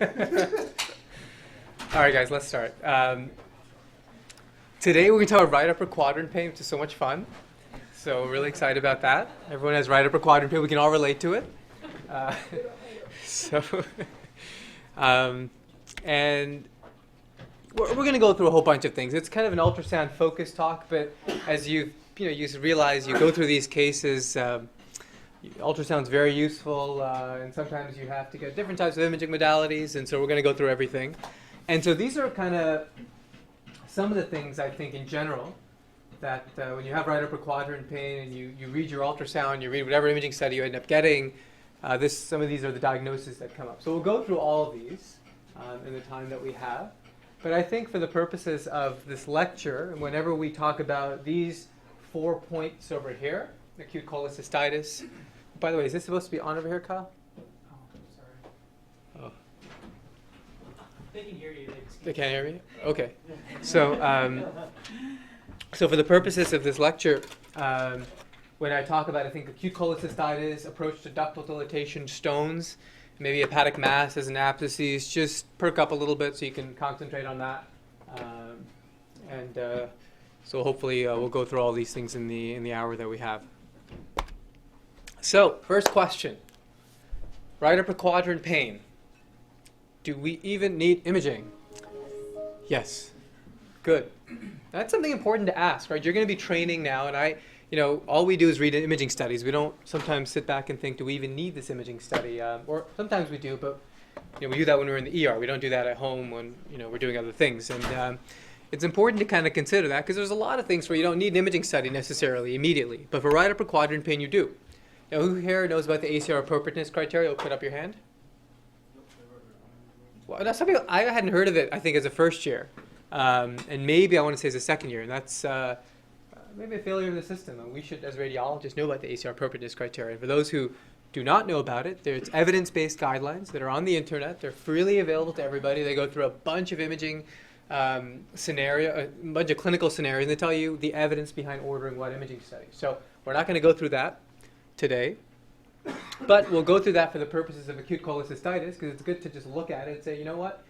All right, guys, let's start. Today we're going to talk about right upper quadrant pain, which is so much fun. So we're really excited about that. Everyone has right upper quadrant pain. We can all relate to it. And we're going to go through a whole bunch of things. It's kind of an ultrasound focused talk, but as you realize, you go through these cases. Ultrasound's very useful, and sometimes you have to get different types of imaging modalities, and so we're going to go through everything. And so these are kind of some of the things I think in general that when you have right upper quadrant pain and you read your ultrasound, you read whatever imaging study you end up getting, some of these are the diagnoses that come up. So we'll go through all of these in the time that we have. But I think for the purposes of this lecture, whenever we talk about these 4 points over here, acute cholecystitis. By the way, is this supposed to be on over here, Kyle? Oh, sorry. Oh. They can hear you. They can't hear me? Okay. So for the purposes of this lecture, when I talk about, I think, acute cholecystitis, approach to ductal dilatation, stones, maybe hepatic masses and abscesses, just perk up a little bit so you can concentrate on that. So hopefully we'll go through all these things in the hour that we have. So, first question. Right upper quadrant pain. Do we even need imaging? Yes. Good. That's something important to ask, right? You're going to be training now, and all we do is read imaging studies. We don't sometimes sit back and think, do we even need this imaging study? Or sometimes we do, but we do that when we're in the ER. We don't do that at home when we're doing other things. And it's important to kind of consider that because there's a lot of things where you don't need an imaging study necessarily immediately. But for right upper quadrant pain, you do. Now, who here knows about the ACR appropriateness criteria? Put up your hand. Well, that's something I hadn't heard of it, I think, as a first year. And maybe I want to say as a second year. And that's maybe a failure of the system. And we should, as radiologists, know about the ACR appropriateness criteria. For those who do not know about it, there's evidence-based guidelines that are on the internet. They're freely available to everybody. They go through a bunch of imaging a bunch of clinical scenarios, and they tell you the evidence behind ordering what imaging study. So we're not going to go through that today, but we'll go through that for the purposes of acute cholecystitis because it's good to just look at it and say, you know what,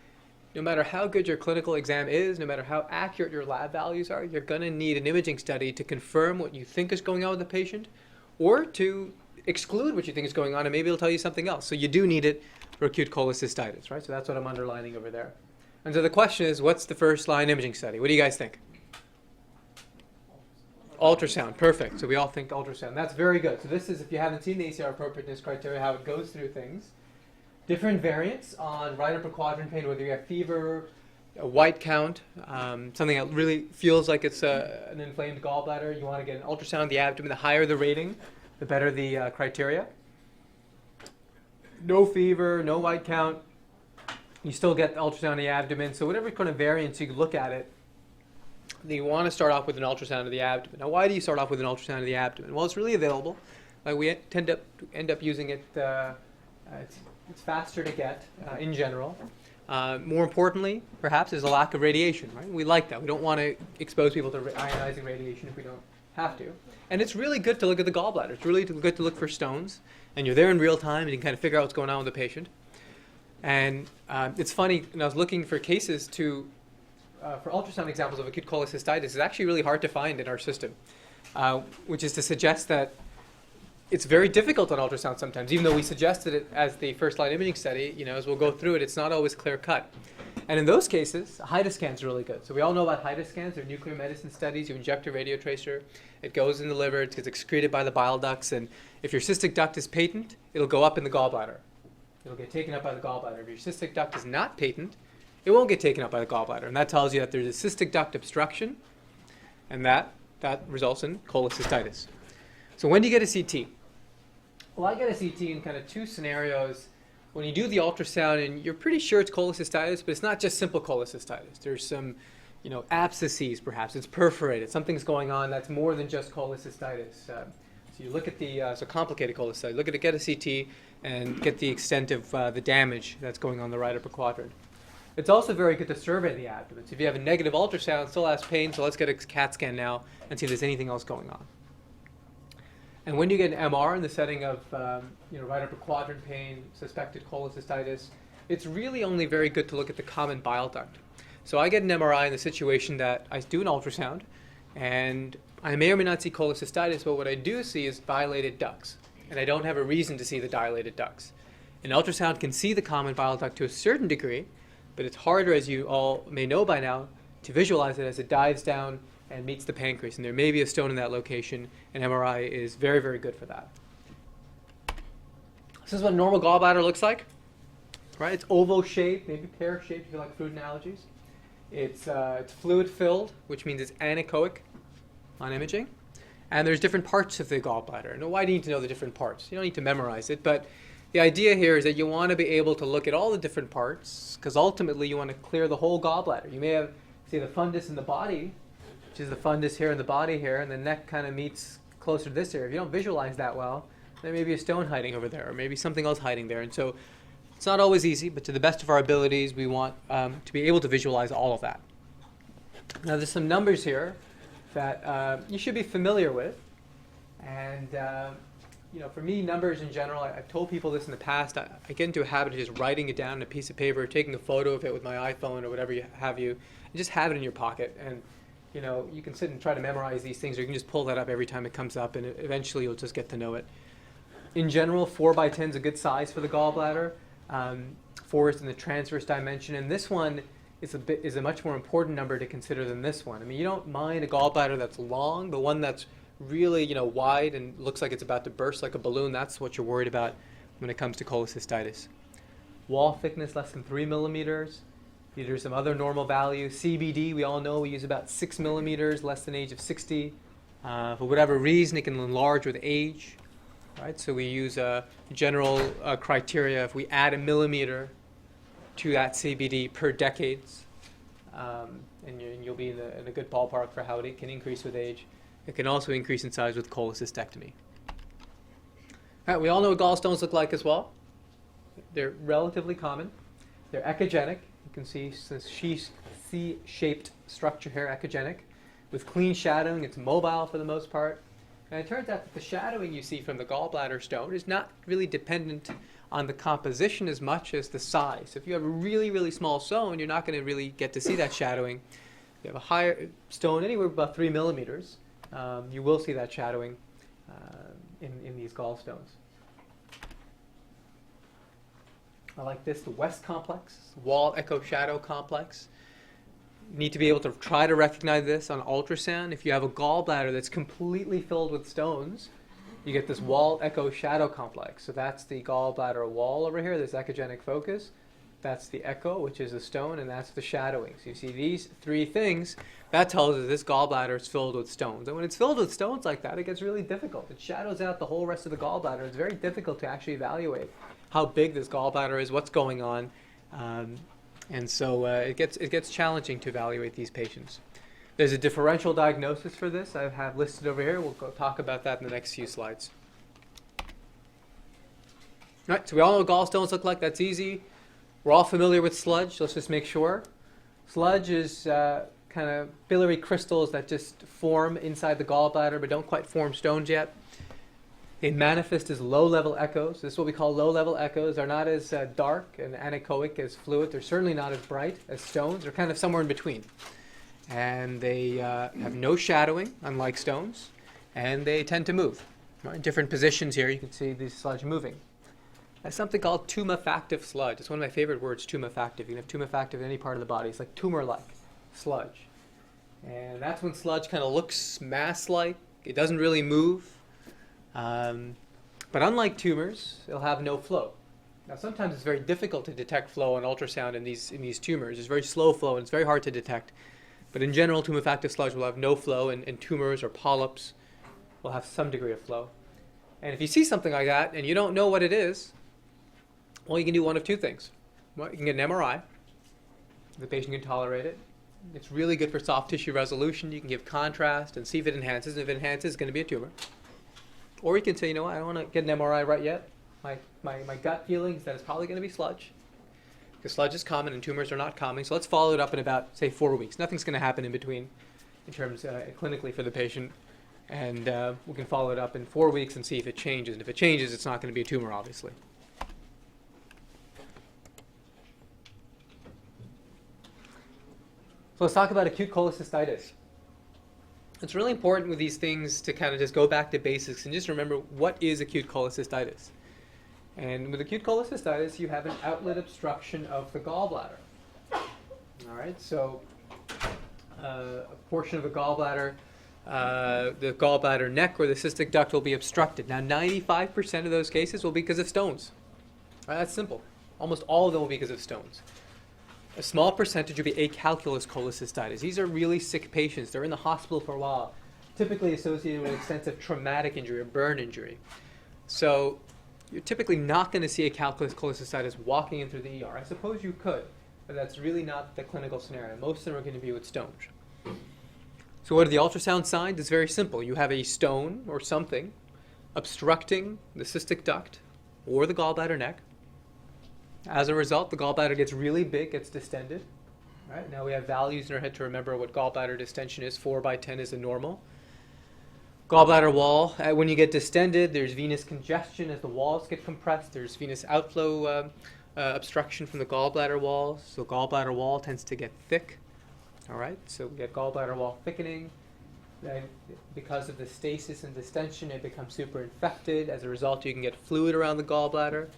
no matter how good your clinical exam is, no matter how accurate your lab values are, you're going to need an imaging study to confirm what you think is going on with the patient or to exclude what you think is going on, and maybe it'll tell you something else. So you do need it for acute cholecystitis, right? So that's what I'm underlining over there. And so the question is, what's the first line imaging study? What do you guys think? Ultrasound. Perfect. So we all think ultrasound. That's very good. So this is, if you haven't seen the ACR appropriateness criteria, how it goes through things. Different variants on right upper quadrant pain, whether you have fever, a white count, something that really feels like it's an inflamed gallbladder. You want to get an ultrasound of the abdomen. The higher the rating, the better the criteria. No fever, no white count. You still get the ultrasound of the abdomen. So whatever kind of variants you look at it, you want to start off with an ultrasound of the abdomen. Now, why do you start off with an ultrasound of the abdomen? Well, it's really available. We tend to end up using it. It's faster to get in general. More importantly, perhaps, is a lack of radiation. Right? We like that. We don't want to expose people to ionizing radiation if we don't have to. And it's really good to look at the gallbladder. It's really good to look for stones. And you're there in real time, and you can kind of figure out what's going on with the patient. And it's funny, when I was looking for cases for ultrasound examples of acute cholecystitis, it's actually really hard to find in our system, which is to suggest that it's very difficult on ultrasound sometimes, even though we suggested it as the first-line imaging study. As we'll go through it, it's not always clear-cut. And in those cases, HIDA scans are really good. So we all know about HIDA scans. They're nuclear medicine studies. You inject a radiotracer. It goes in the liver. It gets excreted by the bile ducts. And if your cystic duct is patent, it'll go up in the gallbladder. It'll get taken up by the gallbladder. If your cystic duct is not patent, it won't get taken up by the gallbladder. And that tells you that there's a cystic duct obstruction, and that results in cholecystitis. So when do you get a CT? Well, I get a CT in kind of two scenarios. When you do the ultrasound, and you're pretty sure it's cholecystitis, but it's not just simple cholecystitis. There's some, abscesses perhaps. It's perforated. Something's going on that's more than just cholecystitis. So you look at so complicated cholecystitis. Look at it, get a CT, and get the extent of the damage that's going on the right upper quadrant. It's also very good to survey the abdomen. So if you have a negative ultrasound, still has pain, so let's get a CAT scan now and see if there's anything else going on. And when you get an MR in the setting of right upper quadrant pain, suspected cholecystitis, it's really only very good to look at the common bile duct. So I get an MRI in the situation that I do an ultrasound, and I may or may not see cholecystitis, but what I do see is dilated ducts, and I don't have a reason to see the dilated ducts. An ultrasound can see the common bile duct to a certain degree, but it's harder, as you all may know by now, to visualize it as it dives down and meets the pancreas, and there may be a stone in that location, and MRI is very, very good for that. This is what a normal gallbladder looks like, right? It's oval-shaped, maybe pear-shaped if you like food analogies. It's fluid-filled, which means it's anechoic on imaging, and there's different parts of the gallbladder. Now, why do you need to know the different parts? You don't need to memorize it, but the idea here is that you want to be able to look at all the different parts, because ultimately you want to clear the whole gallbladder. You may have, say, the fundus in the body, which is the fundus here in the body here, and the neck kind of meets closer to this area. If you don't visualize that well, there may be a stone hiding over there, or maybe something else hiding there. And so it's not always easy, but to the best of our abilities, we want to be able to visualize all of that. Now, there's some numbers here that you should be familiar with. And for me, numbers in general, I've told people this in the past. I get into a habit of just writing it down on a piece of paper, taking a photo of it with my iPhone or whatever have you, and just have it in your pocket. And you can sit and try to memorize these things, or you can just pull that up every time it comes up, and eventually you'll just get to know it. In general, 4 by 10 is a good size for the gallbladder. 4 is in the transverse dimension, and this one is a much more important number to consider than this one. I mean, you don't mind a gallbladder that's long, but one that's really wide and looks like it's about to burst like a balloon. That's what you're worried about when it comes to cholecystitis. Wall thickness less than 3 millimeters. These are some other normal values. CBD, we all know we use about 6 millimeters, less than age of 60. For whatever reason, it can enlarge with age. Right? So we use a general criteria. If we add a millimeter to that CBD per decades, and you'll be in a good ballpark for how it can increase with age. It can also increase in size with cholecystectomy. All right, we all know what gallstones look like as well. They're relatively common. They're echogenic. You can see this C-shaped structure here, echogenic, with clean shadowing. It's mobile for the most part. And it turns out that the shadowing you see from the gallbladder stone is not really dependent on the composition as much as the size. If you have a really, really small stone, you're not going to really get to see that shadowing. If you have a higher stone, anywhere about 3 millimeters, you will see that shadowing in these gallstones. I like this, the WES complex, wall echo shadow complex. You need to be able to try to recognize this on ultrasound. If you have a gallbladder that's completely filled with stones, you get this wall echo shadow complex. So that's the gallbladder wall over here, this echogenic focus. That's the echo, which is the stone, and that's the shadowing. So you see these 3 things, that tells us this gallbladder is filled with stones. And when it's filled with stones like that, it gets really difficult. It shadows out the whole rest of the gallbladder. It's very difficult to actually evaluate how big this gallbladder is, what's going on. And so it gets challenging to evaluate these patients. There's a differential diagnosis for this I have listed over here. We'll go talk about that in the next few slides. All right, so we all know what gallstones look like. That's easy. We're all familiar with sludge. Let's just make sure. Sludge is kind of biliary crystals that just form inside the gallbladder but don't quite form stones yet. They manifest as low-level echoes. This is what we call low-level echoes. They're not as dark and anechoic as fluid. They're certainly not as bright as stones. They're kind of somewhere in between. And they have no shadowing, unlike stones. And they tend to move. Right? In different positions here, you can see the sludge moving. That's something called tumefactive sludge. It's one of my favorite words, tumefactive. You can have tumefactive in any part of the body. It's like tumor-like sludge. And that's when sludge kind of looks mass-like. It doesn't really move. But unlike tumors, it'll have no flow. Now, sometimes it's very difficult to detect flow on ultrasound in these tumors. It's very slow flow, and it's very hard to detect. But in general, tumefactive sludge will have no flow, and tumors or polyps will have some degree of flow. And if you see something like that and you don't know what it is, well, you can do one of 2 things. Well, you can get an MRI. The patient can tolerate it. It's really good for soft tissue resolution. You can give contrast and see if it enhances. And if it enhances, it's going to be a tumor. Or you can say, you know what, I don't want to get an MRI right yet. My gut feeling is that it's probably going to be sludge. Because sludge is common and tumors are not common. So let's follow it up in about, say, 4 weeks. Nothing's going to happen in between in terms clinically for the patient. And we can follow it up in 4 weeks and see if it changes. And if it changes, it's not going to be a tumor, obviously. So let's talk about acute cholecystitis. It's really important with these things to kind of just go back to basics and just remember what is acute cholecystitis. And with acute cholecystitis, you have an outlet obstruction of the gallbladder. All right, so a portion of the gallbladder neck or the cystic duct will be obstructed. Now, 95% of those cases will be because of stones. All right, that's simple. Almost all of them will be because of stones. A small percentage will be acalculous cholecystitis. These are really sick patients. They're in the hospital for a while, typically associated with extensive traumatic injury or burn injury. So you're typically not going to see acalculous cholecystitis walking in through the ER. I suppose you could, but that's really not the clinical scenario. Most of them are going to be with stones. So what are the ultrasound signs? It's very simple. You have a stone or something obstructing the cystic duct or the gallbladder neck. As a result, the gallbladder gets really big, gets distended. Right? Now we have values in our head to remember what gallbladder distension is. 4/10 is a normal. Gallbladder wall, when you get distended, there's venous congestion as the walls get compressed. There's venous outflow obstruction from the gallbladder wall. So gallbladder wall tends to get thick. All right, so we get gallbladder wall thickening. Then because of the stasis and distension, it becomes super infected. As a result, you can get fluid around the gallbladder.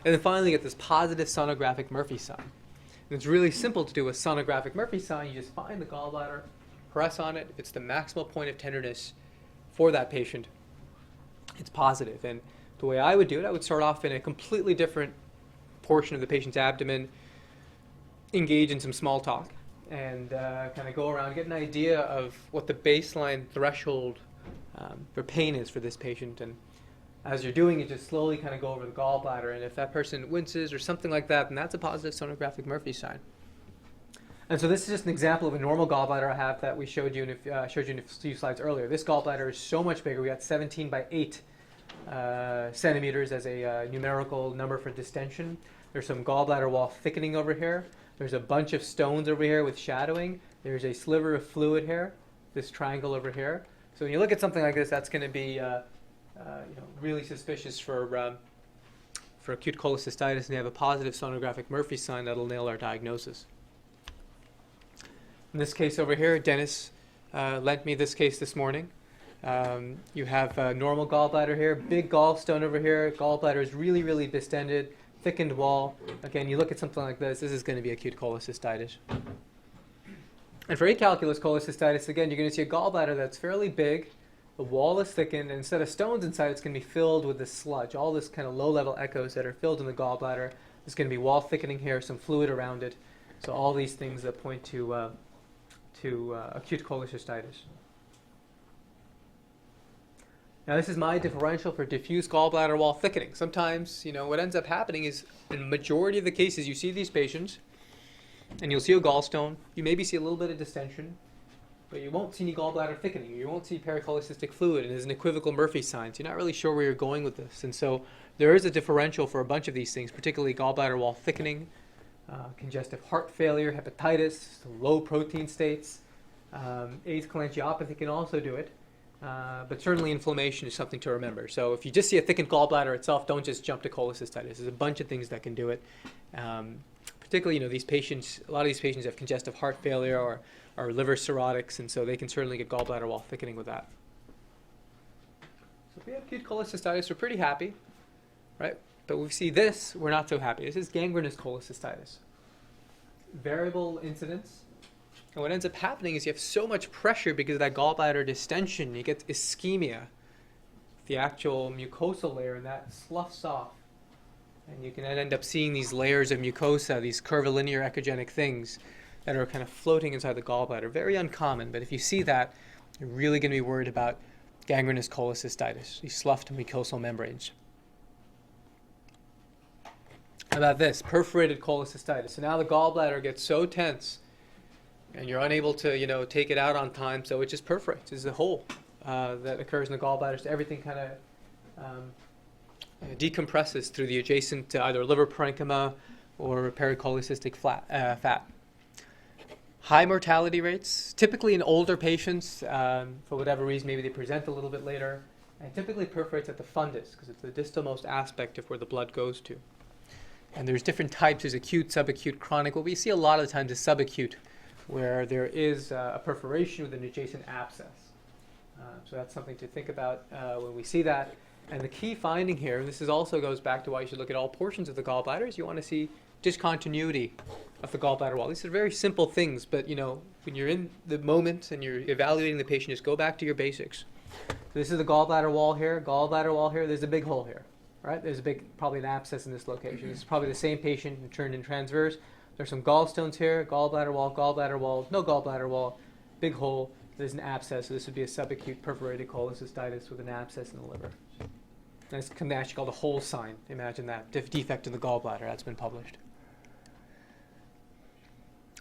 And then finally, you get this positive sonographic Murphy sign. And it's really simple to do a sonographic Murphy sign. You just find the gallbladder, press on it. It's the maximal point of tenderness for that patient. It's positive. And the way I would do it, I would start off in a completely different portion of the patient's abdomen, engage in some small talk, and kind of go around, get an idea of what the baseline threshold for pain is for this patient. And as you're doing it, just slowly kind of go over the gallbladder. And if that person winces or something like that, then that's a positive sonographic Murphy sign. And so this is just an example of a normal gallbladder I have that we showed you in a few slides earlier. This gallbladder is so much bigger. We got 17 by 8 centimeters as a numerical number for distension. There's some gallbladder wall thickening over here. There's a bunch of stones over here with shadowing. There's a sliver of fluid here, this triangle over here. So when you look at something like this, that's going to be really suspicious for acute cholecystitis, and they have a positive sonographic Murphy sign that'll nail our diagnosis. In this case over here, Dennis lent me this case this morning. You have a normal gallbladder here, big gallstone over here. Gallbladder is really, really distended, thickened wall. Again, you look at something like this is going to be acute cholecystitis. And for acalculous cholecystitis, again, you're going to see a gallbladder that's fairly big. The wall is thickened, and instead of stones inside, it's going to be filled with this sludge, all this kind of low-level echoes that are filled in the gallbladder. There's going to be wall thickening here, some fluid around it. So all these things that point to acute cholecystitis. Now this is my differential for diffuse gallbladder wall thickening. Sometimes, what ends up happening is, in the majority of the cases, you see these patients, and you'll see a gallstone. You maybe see a little bit of distension, but you won't see any gallbladder thickening. You won't see pericholocystic fluid, and there's an equivocal Murphy sign. So you're not really sure where you're going with this. And so there is a differential for a bunch of these things, particularly gallbladder wall thickening, congestive heart failure, hepatitis, low protein states. AIDS cholangiopathy can also do it. But certainly inflammation is something to remember. So if you just see a thickened gallbladder itself, don't just jump to cholecystitis. There's a bunch of things that can do it. Particularly, these patients, a lot of these patients have congestive heart failure or liver cirrhotics, and so they can certainly get gallbladder wall thickening with that. So if we have acute cholecystitis, we're pretty happy, right? But we see this, we're not so happy. This is gangrenous cholecystitis. Variable incidence. And what ends up happening is you have so much pressure because of that gallbladder distension, you get ischemia. The actual mucosal layer, and that sloughs off. And you can end up seeing these layers of mucosa, these curvilinear echogenic things that are kind of floating inside the gallbladder. Very uncommon, but if you see that, you're really going to be worried about gangrenous cholecystitis, these sloughed mucosal membranes. How about this? Perforated cholecystitis. So now the gallbladder gets so tense and you're unable to, take it out on time, so it just perforates. It's a hole that occurs in the gallbladder. So everything kind of decompresses through the adjacent either liver parenchyma or pericholecystic fat. High mortality rates, typically in older patients, for whatever reason, maybe they present a little bit later, and typically perforates at the fundus because it's the distalmost aspect of where the blood goes to. And there's different types. There's acute, subacute, chronic. What we see a lot of the times is subacute where there is a perforation with an adjacent abscess. So that's something to think about when we see that. And the key finding here, and this is also goes back to why you should look at all portions of the gallbladder, is you want to see discontinuity of the gallbladder wall. These are very simple things, but when you're in the moment and you're evaluating the patient, just go back to your basics. So this is the gallbladder wall here, there's a big hole here, right? There's probably an abscess in this location. This is probably the same patient turned in transverse. There's some gallstones here, gallbladder wall, no gallbladder wall, big hole. There's an abscess, so this would be a subacute perforated cholecystitis with an abscess in the liver. And it's actually called a hole sign. Imagine that, defect in the gallbladder. That's been published.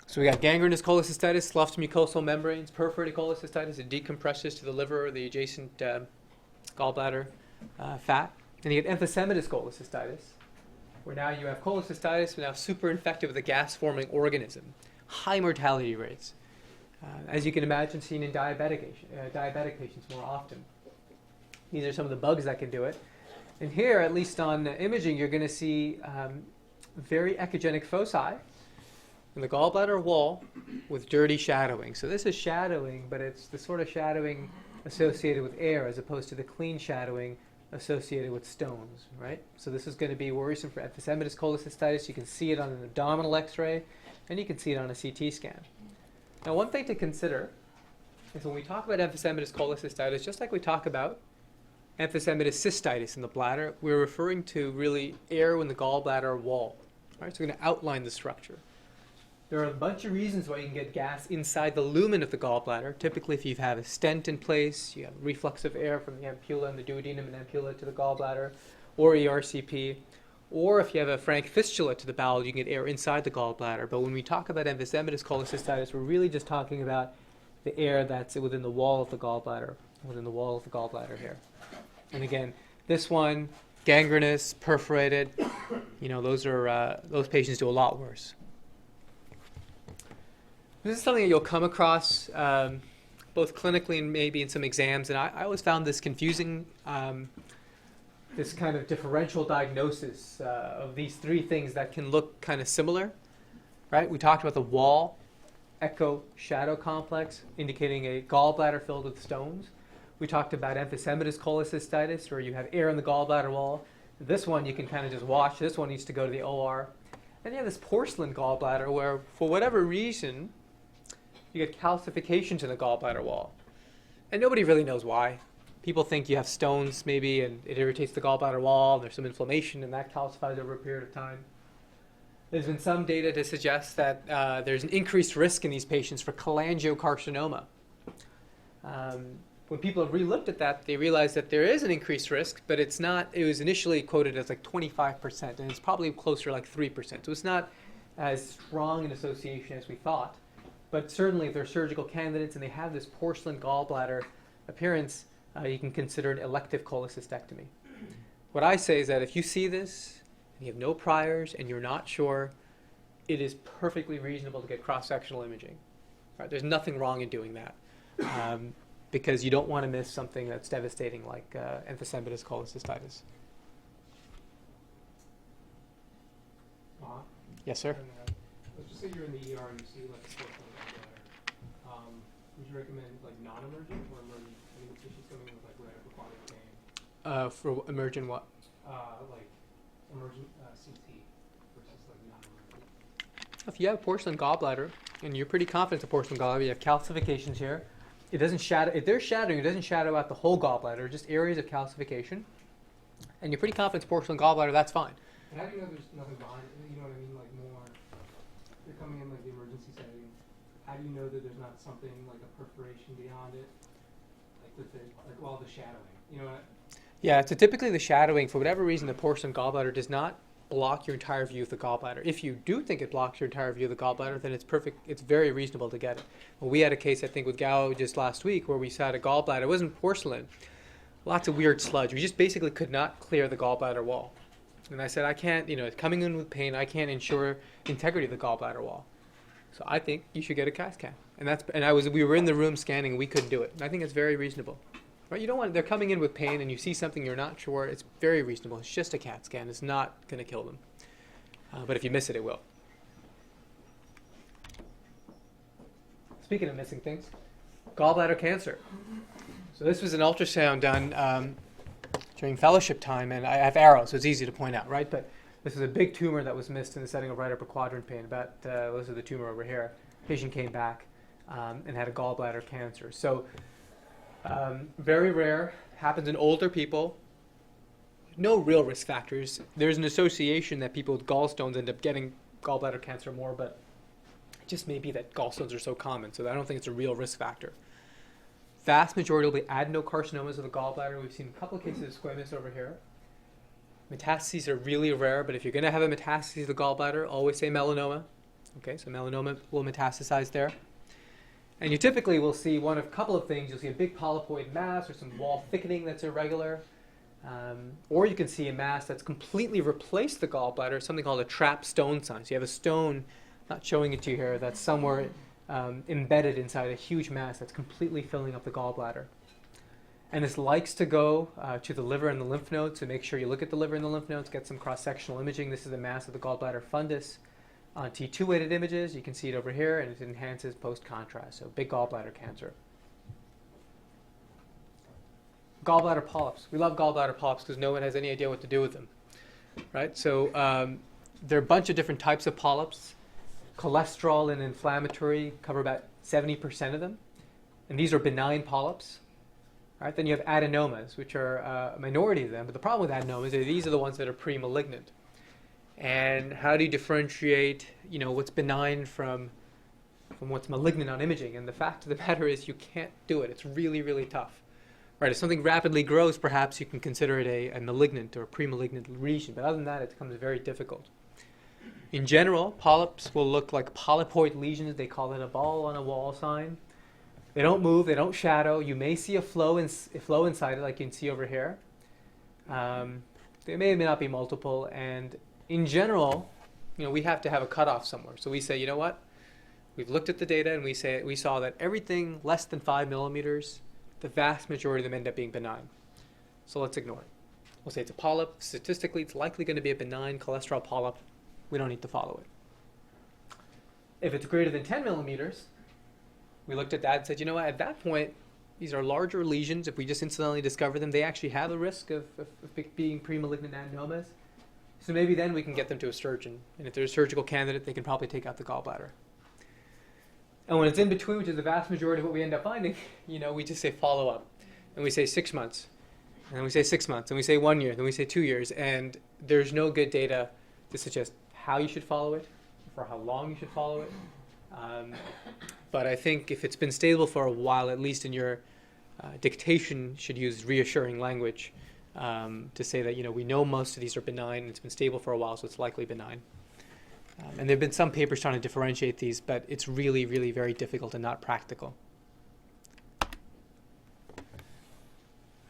So we got gangrenous cholecystitis, sloughed mucosal membranes, perforated cholecystitis. It decompresses to the liver or the adjacent gallbladder fat. And you get emphysematous cholecystitis, where now you have cholecystitis, but now super infected with a gas-forming organism. High mortality rates. As you can imagine, seen in diabetic patients more often. These are some of the bugs that can do it. And here, at least on imaging, you're going to see very echogenic foci in the gallbladder wall with dirty shadowing. So this is shadowing, but it's the sort of shadowing associated with air as opposed to the clean shadowing associated with stones, right? So this is going to be worrisome for emphysematous cholecystitis. You can see it on an abdominal x-ray, and you can see it on a CT scan. Now, one thing to consider is when we talk about emphysematous cholecystitis, just like we talk about emphysematous cystitis in the bladder, we're referring to really air in the gallbladder wall. Right? So we're going to outline the structure. There are a bunch of reasons why you can get gas inside the lumen of the gallbladder. Typically, if you have a stent in place, you have reflux of air from the ampulla and the duodenum and ampulla to the gallbladder, or ERCP. Or if you have a frank fistula to the bowel, you can get air inside the gallbladder. But when we talk about emphysematous cholecystitis, we're really just talking about the air that's within the wall of the gallbladder, here. And again, this one, gangrenous, perforated, those patients do a lot worse. This is something that you'll come across both clinically and maybe in some exams. And I always found this confusing, this kind of differential diagnosis of these three things that can look kind of similar, right? We talked about the wall, echo-shadow complex, indicating a gallbladder filled with stones. We talked about emphysematous cholecystitis, where you have air in the gallbladder wall. This one you can kind of just watch. This one needs to go to the OR. And you have this porcelain gallbladder where, for whatever reason, you get calcification to the gallbladder wall. And nobody really knows why. People think you have stones maybe and it irritates the gallbladder wall, there's some inflammation and that calcifies over a period of time. There's been some data to suggest that there's an increased risk in these patients for cholangiocarcinoma. When people have re-looked at that, they realized that there is an increased risk, but it's not, it was initially quoted as like 25%, and it's probably closer to like 3%. So it's not as strong an association as we thought. But certainly if they're surgical candidates and they have this porcelain gallbladder appearance, you can consider an elective cholecystectomy. What I say is that if you see this, and you have no priors, and you're not sure, it is perfectly reasonable to get cross-sectional imaging. Right? There's nothing wrong in doing that. Because you don't want to miss something that's devastating like emphysematous cholecystitis. Yes, sir? Let's just say you're in the ER and you see like a porcelain gallbladder. Would you recommend like non-emergent or emergent? I mean, the patient's coming with like red upper quadrant pain. For emergent what? Like emergent CT versus like non-emergent. If you have a porcelain gallbladder and you're pretty confident it's a porcelain gallbladder, you have calcifications here. It doesn't shadow. If there's shadowing, it doesn't shadow out the whole gallbladder, just areas of calcification. And you're pretty confident it's porcelain gallbladder, that's fine. And how do you know there's nothing behind it? You know what I mean? Like more, you're coming in like the emergency setting. How do you know that there's not something like a perforation beyond it? Like with the, like all the shadowing, you know what? Yeah, so typically the shadowing, for whatever reason, the porcelain gallbladder does not block your entire view of the gallbladder. If you do think it blocks your entire view of the gallbladder, then it's perfect. It's very reasonable to get it. Well, we had a case, I think, with Gao just last week where we saw a gallbladder. It wasn't porcelain. Lots of weird sludge. We just basically could not clear the gallbladder wall. And I said, I can't, it's coming in with pain. I can't ensure integrity of the gallbladder wall. So I think you should get a CAT scan. We were in the room scanning and we couldn't do it. And I think it's very reasonable. Right? You don't want, they're coming in with pain and you see something you're not sure, it's very reasonable. It's just a CAT scan. It's not going to kill them. But if you miss it, it will. speaking of missing things, gallbladder cancer. So this was an ultrasound done during fellowship time, and I have arrows, so it's easy to point out, right? But this is a big tumor that was missed in the setting of right upper quadrant pain. About this is the tumor over here. Patient came back and had a gallbladder cancer. So very rare, happens in older people. No real risk factors. There's an association that people with gallstones end up getting gallbladder cancer more, but it just may be that gallstones are so common, so I don't think it's a real risk factor. Vast majority will be adenocarcinomas of the gallbladder. We've seen a couple of cases of squamous over here. Metastases are really rare, but if you're going to have a metastasis of the gallbladder, always say melanoma. Okay, so melanoma will metastasize there. And you typically will see one of a couple of things. You'll see a big polypoid mass or some wall thickening that's irregular. Or you can see a mass that's completely replaced the gallbladder, something called a trapped stone sign. So you have a stone, not showing it to you here, that's somewhere embedded inside a huge mass that's completely filling up the gallbladder. And this likes to go to the liver and the lymph nodes, so make sure you look at the liver and the lymph nodes, get some cross-sectional imaging. This is a mass of the gallbladder fundus. On T2-weighted images, you can see it over here, and it enhances post-contrast, so big gallbladder cancer. Gallbladder polyps. We love gallbladder polyps because no one has any idea what to do with them, right? So there are a bunch of different types of polyps. Cholesterol and inflammatory cover about 70% of them, and these are benign polyps. Right? Then you have adenomas, which are a minority of them, but the problem with adenomas is these are the ones that are pre-malignant. And how do you differentiate, what's benign from what's malignant on imaging? And the fact of the matter is you can't do it. It's really, really tough. Right? If something rapidly grows, perhaps you can consider it a malignant or a pre-malignant lesion, but other than that, it becomes very difficult. In general, polyps will look like polypoid lesions. They call it a ball on a wall sign. They don't move, they don't shadow. You may see a flow inside it, like you can see over here. There may or may not be multiple, and in general, we have to have a cutoff somewhere. So we say, you know what? We've looked at the data, and we saw that everything less than 5 millimeters, the vast majority of them end up being benign. So let's ignore it. We'll say it's a polyp. Statistically, it's likely going to be a benign cholesterol polyp. We don't need to follow it. If it's greater than 10 millimeters, we looked at that and said, you know what, at that point, these are larger lesions. If we just incidentally discover them, they actually have a risk of being pre-malignant adenomas. So maybe then we can get them to a surgeon. And if they're a surgical candidate, they can probably take out the gallbladder. And when it's in between, which is the vast majority of what we end up finding, we just say follow up. And we say 6 months. And then we say 6 months. And we say 1 year. Then we say 2 years. And there's no good data to suggest how you should follow it, for how long you should follow it. But I think if it's been stable for a while, at least in your dictation, should use reassuring language to say that we know most of these are benign and it's been stable for a while, so it's likely benign. And there have been some papers trying to differentiate these, but it's really, really very difficult and not practical.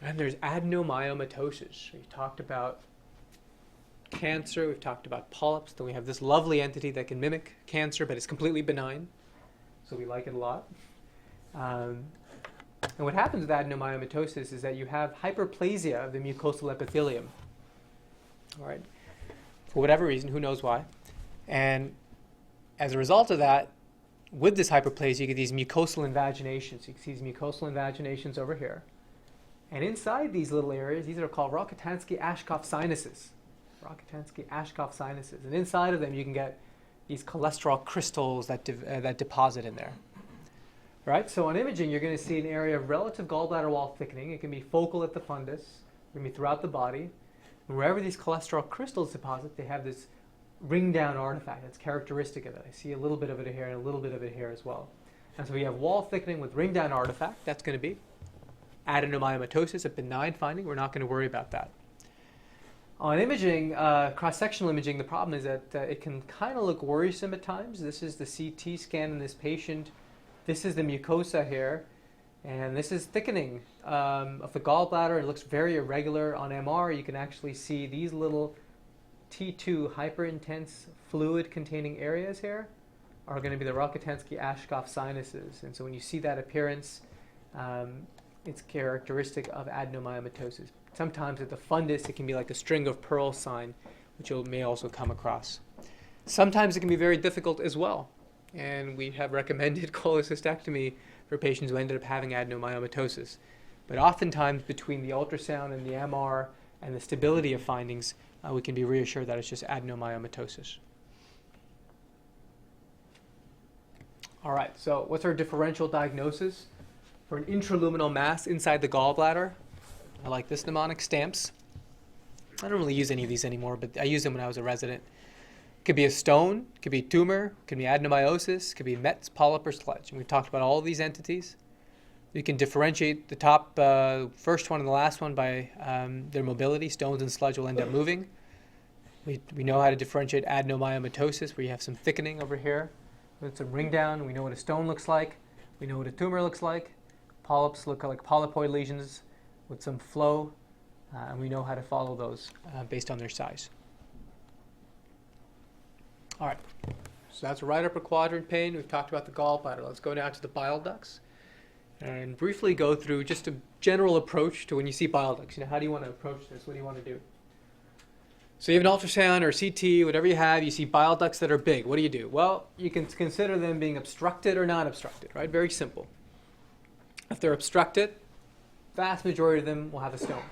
And there's adenomyomatosis. We talked about cancer, we've talked about polyps, then we have this lovely entity that can mimic cancer, but it's completely benign. So we like it a lot. And what happens with adenomyomatosis is that you have hyperplasia of the mucosal epithelium. All right? For whatever reason, who knows why. And as a result of that, with this hyperplasia, you get these mucosal invaginations. You can see these mucosal invaginations over here. And inside these little areas, these are called Rokitansky-Ashkoff sinuses. Rokitansky-Ashkoff sinuses. And inside of them, you can get these cholesterol crystals that deposit in there. Right? So on imaging, you're going to see an area of relative gallbladder wall thickening. It can be focal at the fundus. It can be throughout the body. And wherever these cholesterol crystals deposit, they have this ring-down artifact that's characteristic of it. I see a little bit of it here and a little bit of it here as well. And so we have wall thickening with ring-down artifact. That's going to be adenomyomatosis, a benign finding. We're not going to worry about that. On imaging, cross-sectional imaging, the problem is that it can kind of look worrisome at times. This is the CT scan in this patient. This is the mucosa here. And this is thickening of the gallbladder. It looks very irregular. On MR, you can actually see these little T2 hyperintense fluid-containing areas here are going to be the Rokitansky-Ashkoff sinuses. And so when you see that appearance, it's characteristic of adenomyomatosis. Sometimes at the fundus, it can be like a string of pearls sign, which you may also come across. Sometimes it can be very difficult as well. and we have recommended cholecystectomy for patients who ended up having adenomyomatosis. But oftentimes between the ultrasound and the MR and the stability of findings, we can be reassured that it's just adenomyomatosis. All right, so what's our differential diagnosis? For an intraluminal mass inside the gallbladder, I like this mnemonic, STAMPS. I don't really use any of these anymore, but I used them when I was a resident. Could be a stone, could be a tumor, could be adenomyosis, could be Mets, polyp, or sludge. And we've talked about all of these entities. You can differentiate the top first one and the last one by their mobility. Stones and sludge will end up moving. We know how to differentiate adenomyomatosis, where you have some thickening over here with some ring down. We know what a stone looks like. We know what a tumor looks like. Polyps look like polypoid lesions with some flow, and we know how to follow those based on their size. All right, so that's right upper quadrant pain. We've talked about the gallbladder. Let's go now to the bile ducts and briefly go through just a general approach to when you see bile ducts. How do you want to approach this? What do you want to do? So you have an ultrasound or CT, whatever you have, you see bile ducts that are big. What do? Well, you can consider them being obstructed or not obstructed, right? Very simple. If they're obstructed, vast majority of them will have a stone,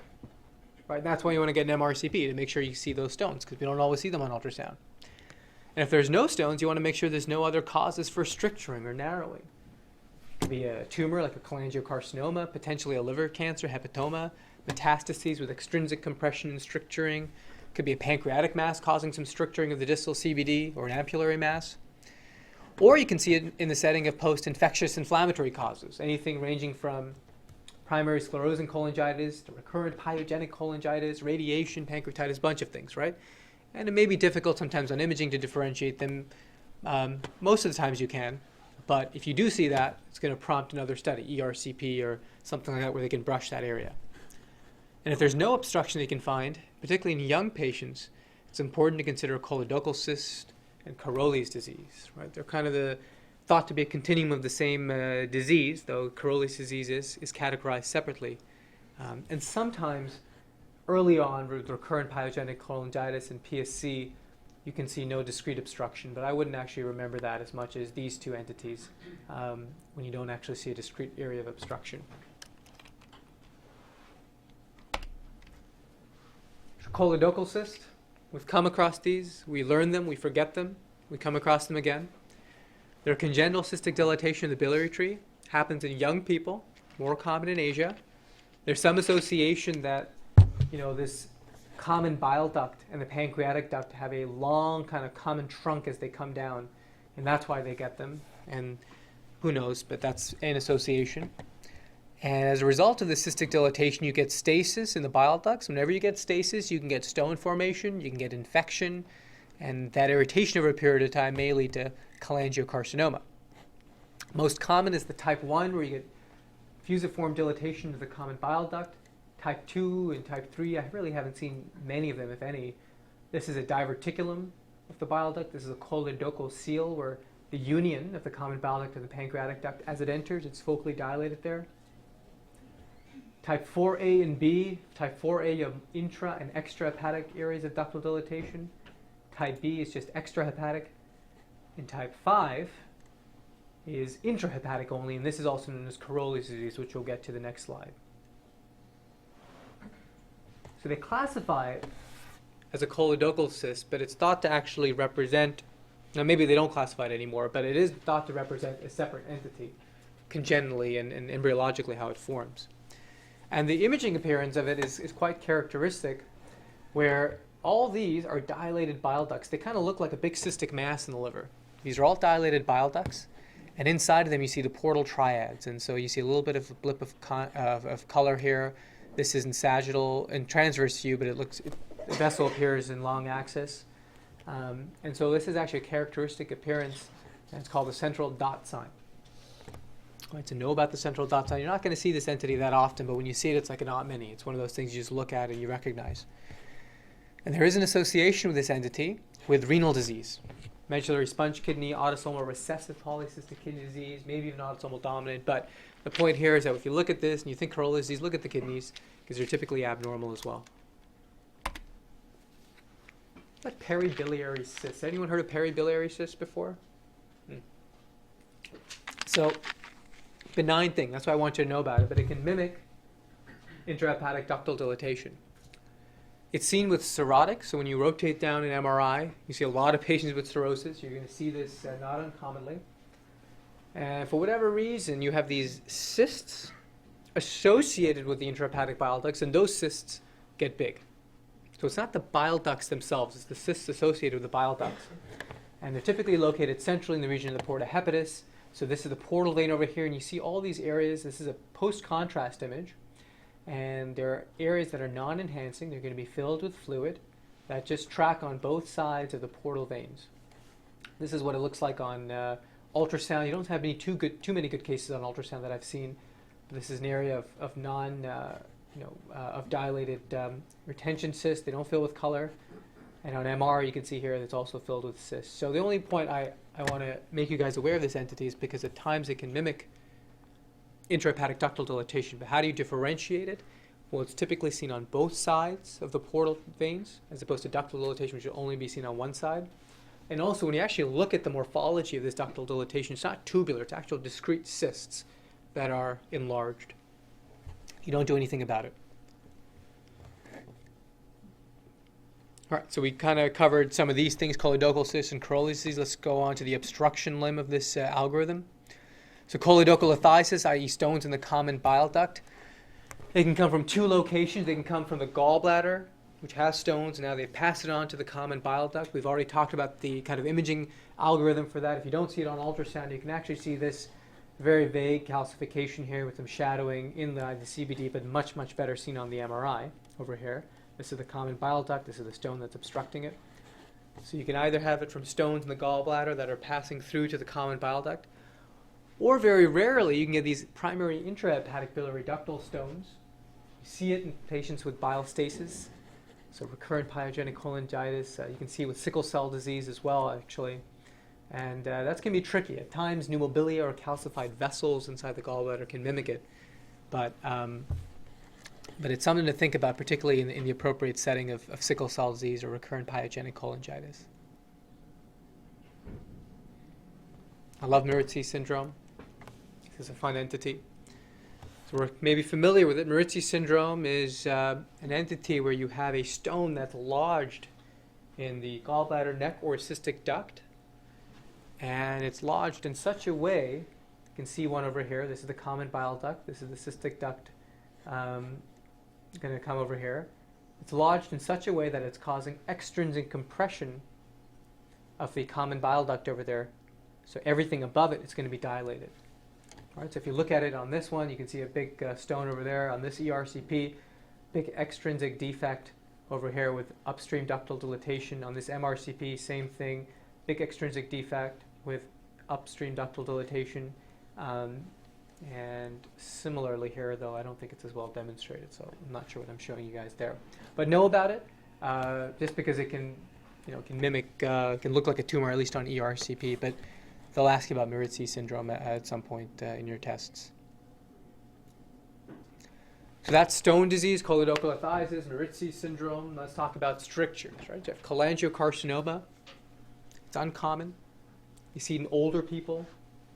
right? That's why you want to get an MRCP, to make sure you see those stones, because we don't always see them on ultrasound. And if there's no stones, you want to make sure there's no other causes for stricturing or narrowing. It could be a tumor like a cholangiocarcinoma, potentially a liver cancer, hepatoma, metastases with extrinsic compression and stricturing. It could be a pancreatic mass causing some stricturing of the distal CBD, or an ampullary mass. Or you can see it in the setting of post-infectious inflammatory causes, anything ranging from primary sclerosing cholangitis to recurrent pyogenic cholangitis, radiation, pancreatitis, bunch of things, right? And it may be difficult sometimes on imaging to differentiate them. Most of the times you can, but if you do see that, it's going to prompt another study, ERCP or something like that, where they can brush that area. And if there's no obstruction they can find, particularly in young patients, it's important to consider choledochal cyst and Caroli's disease, right? They're kind of thought to be a continuum of the same disease, though Caroli's disease is categorized separately. And sometimes early on with recurrent pyogenic cholangitis and PSC, you can see no discrete obstruction, but I wouldn't actually remember that as much as these two entities when you don't actually see a discrete area of obstruction. Choledochal cyst, we've come across these, we learn them, we forget them, we come across them again. They're congenital cystic dilatation of the biliary tree, happens in young people, more common in Asia. There's some association that this common bile duct and the pancreatic duct have a long kind of common trunk as they come down, and that's why they get them. And who knows, but that's an association. And as a result of the cystic dilatation, you get stasis in the bile ducts. Whenever you get stasis, you can get stone formation, you can get infection, and that irritation over a period of time may lead to cholangiocarcinoma. Most common is the type 1, where you get fusiform dilatation of the common bile duct. Type 2 and type 3, I really haven't seen many of them, if any. This is a diverticulum of the bile duct. This is a choledochal seal, where the union of the common bile duct and the pancreatic duct, as it enters, it's focally dilated there. Type 4A and B. Type 4A, you have intra and extrahepatic areas of ductal dilatation. Type B is just extrahepatic. And type 5 is intrahepatic only, and this is also known as Caroli's disease, which we'll get to the next slide. So they classify it as a choledochal cyst, but it's thought to actually represent, now maybe they don't classify it anymore, but it is thought to represent a separate entity congenitally and embryologically how it forms. And the imaging appearance of it is quite characteristic, where all these are dilated bile ducts. They kind of look like a big cystic mass in the liver. These are all dilated bile ducts, and inside of them you see the portal triads. And so you see a little bit of a blip of color here. This is in sagittal and transverse view, but the vessel appears in long axis. And so this is actually a characteristic appearance, and it's called the central dot sign. Right, to know about the central dot sign, you're not going to see this entity that often, but when you see it, it's like an ought many. It's one of those things you just look at and you recognize. And there is an association with this entity with renal disease. Medullary sponge kidney, autosomal recessive polycystic kidney disease, maybe even autosomal dominant. But the point here is that if you look at this and you think Caroli's disease, look at the kidneys, because they're typically abnormal as well. What peribiliary cysts? Anyone heard of peribiliary cysts before? So, benign thing. That's why I want you to know about it. But it can mimic intrahepatic ductal dilatation. It's seen with cirrhotics. So when you rotate down an MRI, you see a lot of patients with cirrhosis. You're going to see this not uncommonly. And for whatever reason, you have these cysts associated with the intrahepatic bile ducts, and those cysts get big. So it's not the bile ducts themselves, it's the cysts associated with the bile ducts. And they're typically located centrally in the region of the porta hepatis. So this is the portal vein over here, and you see all these areas. This is a post-contrast image. And there are areas that are non-enhancing. They're going to be filled with fluid that just track on both sides of the portal veins. This is what it looks like on ultrasound. You don't have too many good cases on ultrasound that I've seen. But this is an area of of dilated retention cysts. They don't fill with color. And on MR, you can see here it's also filled with cysts. So the only point I want to make you guys aware of this entity is because at times it can mimic intrahepatic ductal dilatation. But how do you differentiate it? Well, it's typically seen on both sides of the portal veins, as opposed to ductal dilatation, which will only be seen on one side. And also, when you actually look at the morphology of this ductal dilatation, it's not tubular, it's actual discrete cysts that are enlarged. You don't do anything about it. All right, so we kind of covered some of these things, choledochal cysts and Caroli disease. Let's go on to the obstruction limb of this algorithm. So Choledocholithiasis, i.e. stones in the common bile duct. They can come from two locations. They can come from the gallbladder, which has stones, and now they pass it on to the common bile duct. We've already talked about the kind of imaging algorithm for that. If you don't see it on ultrasound, you can actually see this very vague calcification here with some shadowing in the CBD, but much, much better seen on the MRI over here. This is the common bile duct. This is the stone that's obstructing it. So you can either have it from stones in the gallbladder that are passing through to the common bile duct, or very rarely you can get these primary intrahepatic biliary ductal stones. You see it in patients with bile stasis, so recurrent pyogenic cholangitis. You can see it with sickle cell disease as well, actually. And that's going to be tricky. At times, pneumobilia or calcified vessels inside the gallbladder can mimic it. But it's something to think about, particularly in the appropriate setting of sickle cell disease or recurrent pyogenic cholangitis. I love Mirizzi syndrome. This is a fun entity. So we're maybe familiar with it. Mirizzi syndrome is an entity where you have a stone that's lodged in the gallbladder neck or cystic duct. And it's lodged in such a way, you can see one over here. This is the common bile duct. This is the cystic duct going to come over here. It's lodged in such a way that it's causing extrinsic compression of the common bile duct over there. So everything above it is going to be dilated. All right, so if you look at it on this one, you can see a big stone over there. On this ERCP, big extrinsic defect over here with upstream ductal dilatation. On this MRCP, same thing, big extrinsic defect with upstream ductal dilatation. And similarly here, though, I don't think it's as well demonstrated, so I'm not sure what I'm showing you guys there. But know about it, just because it can, can mimic, can look like a tumor, at least on ERCP, but they'll ask you about Mirizzi syndrome at some point in your tests. So that's stone disease, choledocholithiasis, Mirizzi syndrome. Let's talk about strictures, right? You have cholangiocarcinoma. It's uncommon. You see it in older people.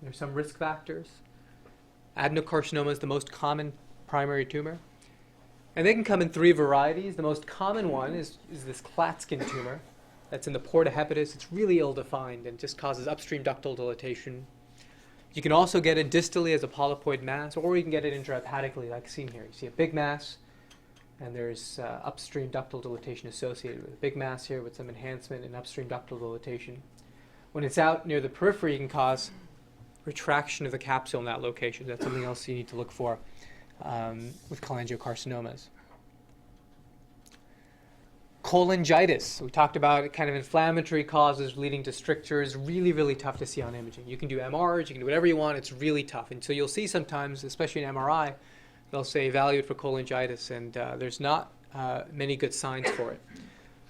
There's some risk factors. Adenocarcinoma is the most common primary tumor. And they can come in three varieties. The most common one is this Klatskin tumor that's in the porta hepatis. It's really ill-defined and just causes upstream ductal dilatation. You can also get it distally as a polypoid mass, or you can get it intrahepatically like seen here. You see a big mass, and there's upstream ductal dilatation associated with it. A big mass here with some enhancement in upstream ductal dilatation. When it's out near the periphery, it can cause retraction of the capsule in that location. That's something else you need to look for with cholangiocarcinomas. Cholangitis. We talked about kind of inflammatory causes leading to strictures. Really, really tough to see on imaging. You can do MRs, you can do whatever you want. It's really tough. And so you'll see sometimes, especially in MRI, they'll say evaluate for cholangitis, and there's not many good signs for it.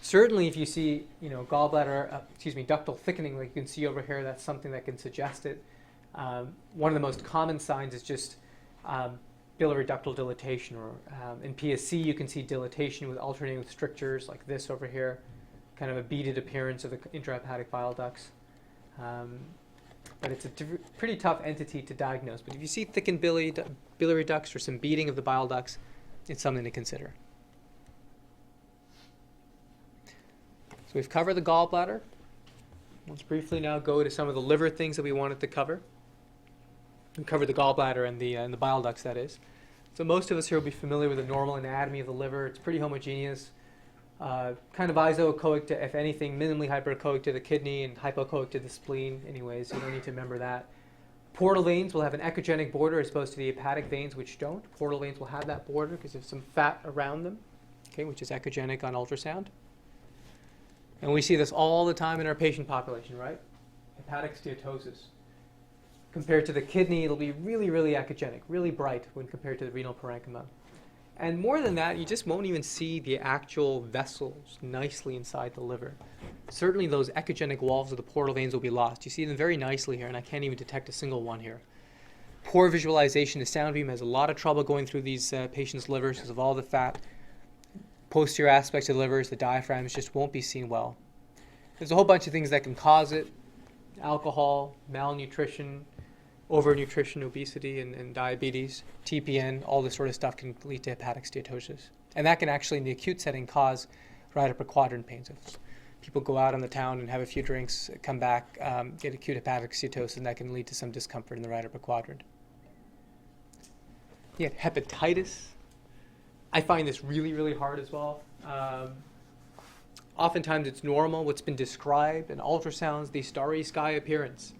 Certainly, if you see, ductal thickening, like you can see over here, that's something that can suggest it. One of the most common signs is just biliary ductal dilatation, or in PSC you can see dilatation with alternating with strictures like this over here, kind of a beaded appearance of the intrahepatic bile ducts. but it's a pretty tough entity to diagnose. But if you see thickened biliary ducts or some beating of the bile ducts, it's something to consider. So we've covered the gallbladder. Let's briefly now go to some of the liver things that we wanted to cover. We covered the gallbladder and the bile ducts, that is. So most of us here will be familiar with the normal anatomy of the liver. It's pretty homogeneous, kind of isoechoic to, if anything, minimally hyperechoic to the kidney and hypoechoic to the spleen. Anyways, you don't need to remember that. Portal veins will have an echogenic border as opposed to the hepatic veins, which don't. Portal veins will have that border because there's some fat around them, okay, which is echogenic on ultrasound. And we see this all the time in our patient population, right? Hepatic steatosis. Compared to the kidney, it'll be really, really echogenic, really bright when compared to the renal parenchyma. And more than that, you just won't even see the actual vessels nicely inside the liver. Certainly those echogenic walls of the portal veins will be lost. You see them very nicely here, and I can't even detect a single one here. Poor visualization. The sound beam has a lot of trouble going through these patients' livers because of all the fat. Posterior aspects of the livers, the diaphragms just won't be seen well. There's a whole bunch of things that can cause it. Alcohol, malnutrition, overnutrition, obesity, and diabetes, TPN, all this sort of stuff can lead to hepatic steatosis. And that can actually, in the acute setting, cause right upper quadrant pains. If people go out on the town and have a few drinks, come back, get acute hepatic steatosis, and that can lead to some discomfort in the right upper quadrant. Yeah, hepatitis. I find this really, really hard as well. Oftentimes it's normal, what's been described in ultrasounds, the starry sky appearance.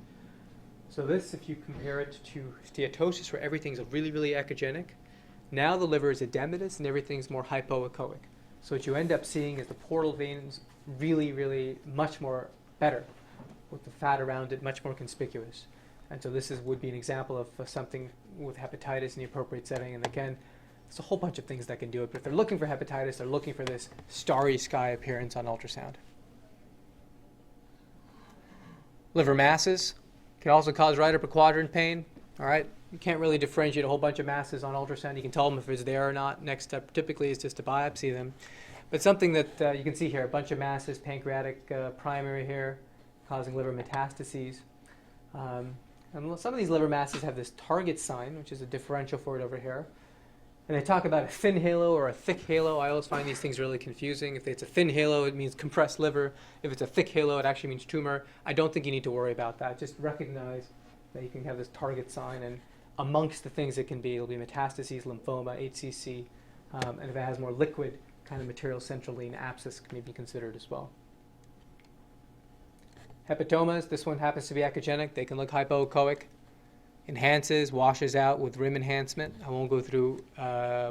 So this, if you compare it to steatosis, where everything's really, really echogenic, now the liver is edematous and everything's more hypoechoic. So what you end up seeing is the portal veins really, really much more better, with the fat around it much more conspicuous. And so this would be an example of something with hepatitis in the appropriate setting. And again, there's a whole bunch of things that can do it. But if they're looking for hepatitis, they're looking for this starry sky appearance on ultrasound. Liver masses can also cause right upper quadrant pain. All right, you can't really differentiate a whole bunch of masses on ultrasound. You can tell them if it's there or not. Next step typically is just to biopsy them. But something that you can see here, a bunch of masses, pancreatic primary here, causing liver metastases. And some of these liver masses have this target sign, which is a differential for it over here. And they talk about a thin halo or a thick halo. I always find these things really confusing. If it's a thin halo, it means compressed liver. If it's a thick halo, it actually means tumor. I don't think you need to worry about that. Just recognize that you can have this target sign, and amongst the things it can be, it'll be metastases, lymphoma, HCC, and if it has more liquid kind of material centrally, an abscess may be considered as well. Hepatomas, this one happens to be echogenic. They can look hypoechoic. Enhances, washes out with rim enhancement. I won't go through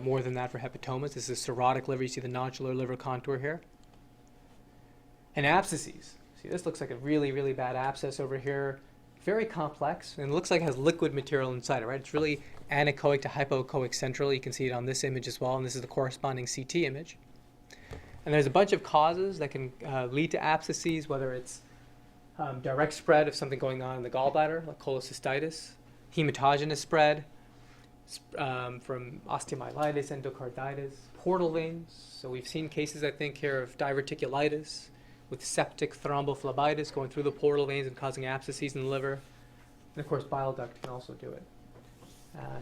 more than that for hepatomas. This is cirrhotic liver. You see the nodular liver contour here. And abscesses. See, this looks like a really, really bad abscess over here. Very complex, and it looks like it has liquid material inside it, right? It's really anechoic to hypoechoic centrally. You can see it on this image as well, and this is the corresponding CT image. And there's a bunch of causes that can lead to abscesses, whether it's direct spread of something going on in the gallbladder, like cholecystitis, hematogenous spread from osteomyelitis, endocarditis, portal veins. So we've seen cases, I think, here of diverticulitis with septic thrombophlebitis going through the portal veins and causing abscesses in the liver. And of course, bile duct can also do it.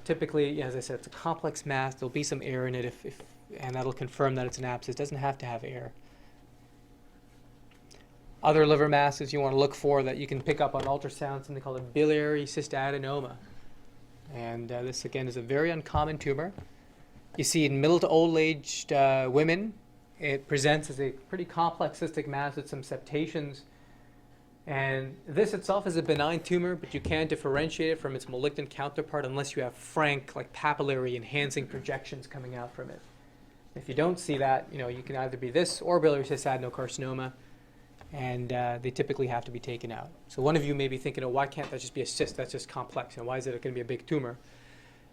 Typically, as I said, it's a complex mass. There'll be some air in it, and that'll confirm that it's an abscess. It doesn't have to have air. Other liver masses you want to look for that you can pick up on ultrasound, something called a biliary cystadenoma. And this, again, is a very uncommon tumor. You see in middle to old-aged women, it presents as a pretty complex cystic mass with some septations. And this itself is a benign tumor, but you can't differentiate it from its malignant counterpart unless you have frank, like papillary enhancing projections coming out from it. If you don't see that, you can either be this or biliary cystadenoma, and they typically have to be taken out. So one of you may be thinking, oh, why can't that just be a cyst? That's just complex. And why is it going to be a big tumor?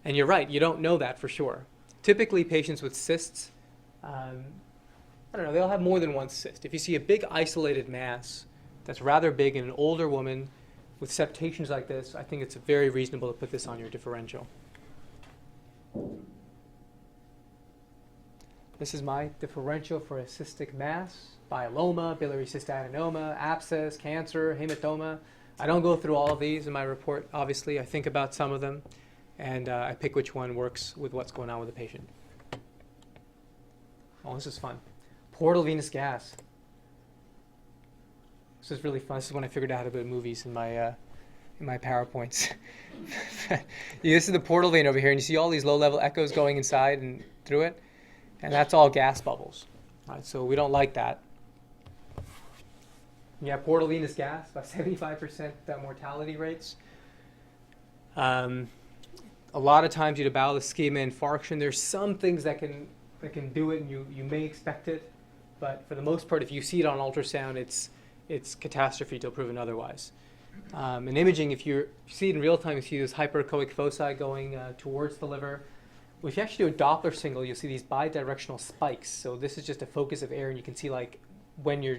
And you're right, you don't know that for sure. Typically, patients with cysts, they'll have more than one cyst. If you see a big isolated mass that's rather big in an older woman with septations like this, I think it's very reasonable to put this on your differential. This is my differential for a cystic mass: myeloma, biliary cystadenoma, abscess, cancer, hematoma. I don't go through all of these in my report, obviously. I think about some of them, and I pick which one works with what's going on with the patient. Oh, this is fun. Portal venous gas. This is really fun. This is when I figured out how to build movies in my PowerPoints. This is the portal vein over here, and you see all these low-level echoes going inside and through it, and that's all gas bubbles. All right, so we don't like that. Yeah, portal venous gas, about 75% mortality rates. A lot of times due to bowel ischemia, infarction, there's some things that can do it, and you may expect it, but for the most part, if you see it on ultrasound, it's catastrophe till proven otherwise. In imaging, if you see it in real time, you see those hyperechoic foci going towards the liver. Well, if you actually do a Doppler signal, you'll see these bidirectional spikes. So this is just a focus of air, and you can see like when your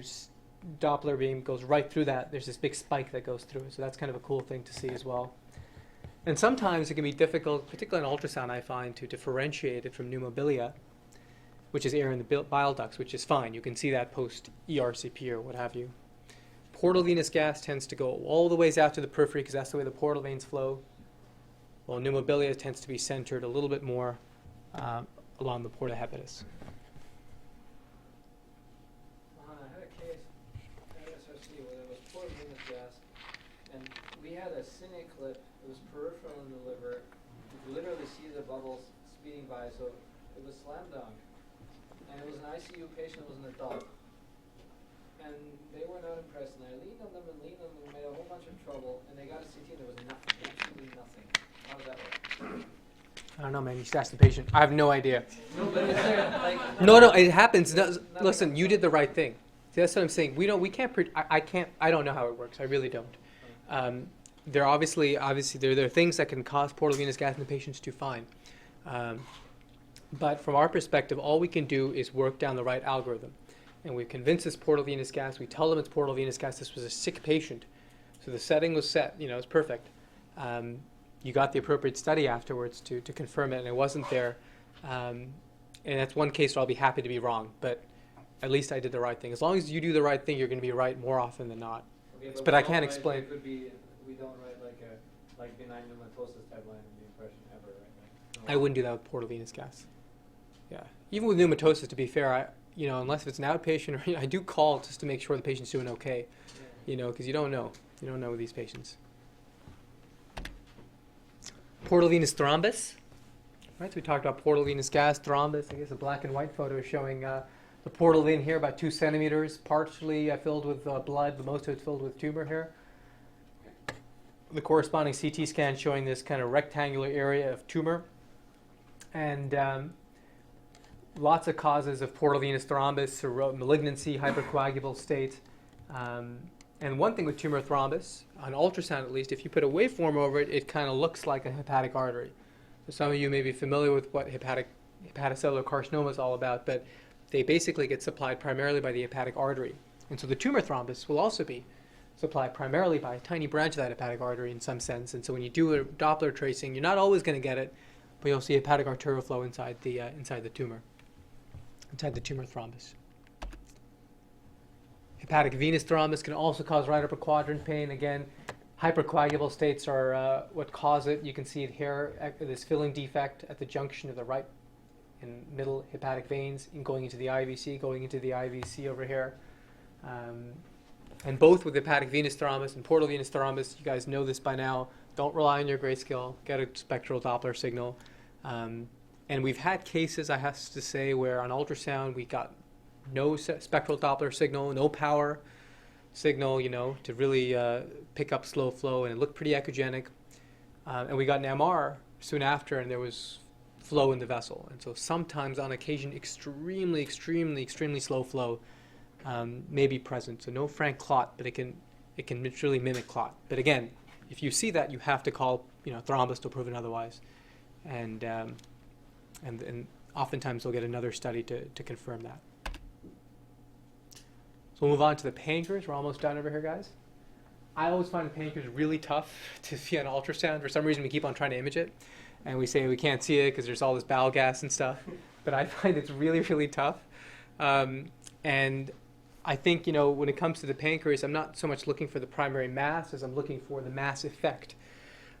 Doppler beam goes right through that, there's this big spike that goes through it. So that's kind of a cool thing to see as well. And sometimes it can be difficult, particularly in ultrasound, I find, to differentiate it from pneumobilia, which is air in the bile ducts, which is fine. You can see that post ERCP or what have you. Portal venous gas tends to go all the ways out to the periphery because that's the way the portal veins flow. While pneumobilia tends to be centered a little bit more along the porta hepatis. Mahan, I had a case at SRC where there was portal venous gas, and we had a cine clip. It was peripheral in the liver. You could literally see the bubbles speeding by, so it was slam dunk. And it was an ICU patient. It was an adult. And they were not impressed, and I leaned on them and made a whole bunch of trouble, and they got a CT, and there was nothing, absolutely nothing. How does that work? I don't know, man. You should ask the patient. I have no idea. No, but is there, like... No, it happens. No, Nothing listen, you did the right thing. See, that's what I'm saying. We can't. I don't know how it works. I really don't. There are obviously there are things that can cause portal venous gas in the patients to find. But from our perspective, all we can do is work down the right algorithm. And we convince this portal venous gas. We tell them it's portal venous gas. This was a sick patient. So the setting was set. It's perfect. You got the appropriate study afterwards to confirm it, and it wasn't there. And that's one case where I'll be happy to be wrong. But at least I did the right thing. As long as you do the right thing, you're going to be right more often than not. Okay, but I we can't don't explain. It could be, we don't write like benign pneumatosis type line in the impression ever, right? I wouldn't do that with portal venous gas. Yeah. Even with pneumatosis, to be fair, unless it's an outpatient, or I do call just to make sure the patient's doing okay, because you don't know. You don't know with these patients. Portal venous thrombus. Right, so we talked about portal venous gas, thrombus. I guess a black and white photo showing the portal vein here about 2 centimeters, partially filled with blood, but most of it's filled with tumor here. The corresponding CT scan showing this kind of rectangular area of tumor. And lots of causes of portal venous thrombus, or malignancy, hypercoagulable state. And one thing with tumor thrombus, on ultrasound at least, if you put a waveform over it, it kind of looks like a hepatic artery. So some of you may be familiar with what hepatocellular carcinoma is all about, but they basically get supplied primarily by the hepatic artery. And so the tumor thrombus will also be supplied primarily by a tiny branch of that hepatic artery in some sense. And so when you do a Doppler tracing, you're not always going to get it, but you'll see hepatic arterial flow inside the tumor, inside the tumor thrombus. Hepatic venous thrombus can also cause right upper quadrant pain. Again, hypercoagulable states are what cause it. You can see it here, this filling defect at the junction of the right and middle hepatic veins going into the IVC over here. And both with hepatic venous thrombus and portal venous thrombus, you guys know this by now, don't rely on your grayscale, get a spectral Doppler signal. And we've had cases, I have to say, where on ultrasound we got no spectral Doppler signal, no power signal, to really pick up slow flow, and it looked pretty echogenic. And we got an MR soon after, and there was flow in the vessel. And so sometimes, on occasion, extremely slow flow may be present. So no frank clot, but it can really mimic clot. But again, if you see that, you have to call thrombus to prove it otherwise. And oftentimes we'll get another study to confirm that. So we'll move on to the pancreas. We're almost done over here, guys. I always find the pancreas really tough to see on ultrasound. For some reason, we keep on trying to image it, and we say we can't see it because there's all this bowel gas and stuff. But I find it's really tough. And I think, you know, when it comes to the pancreas, I'm not so much looking for the primary mass as I'm looking for the mass effect.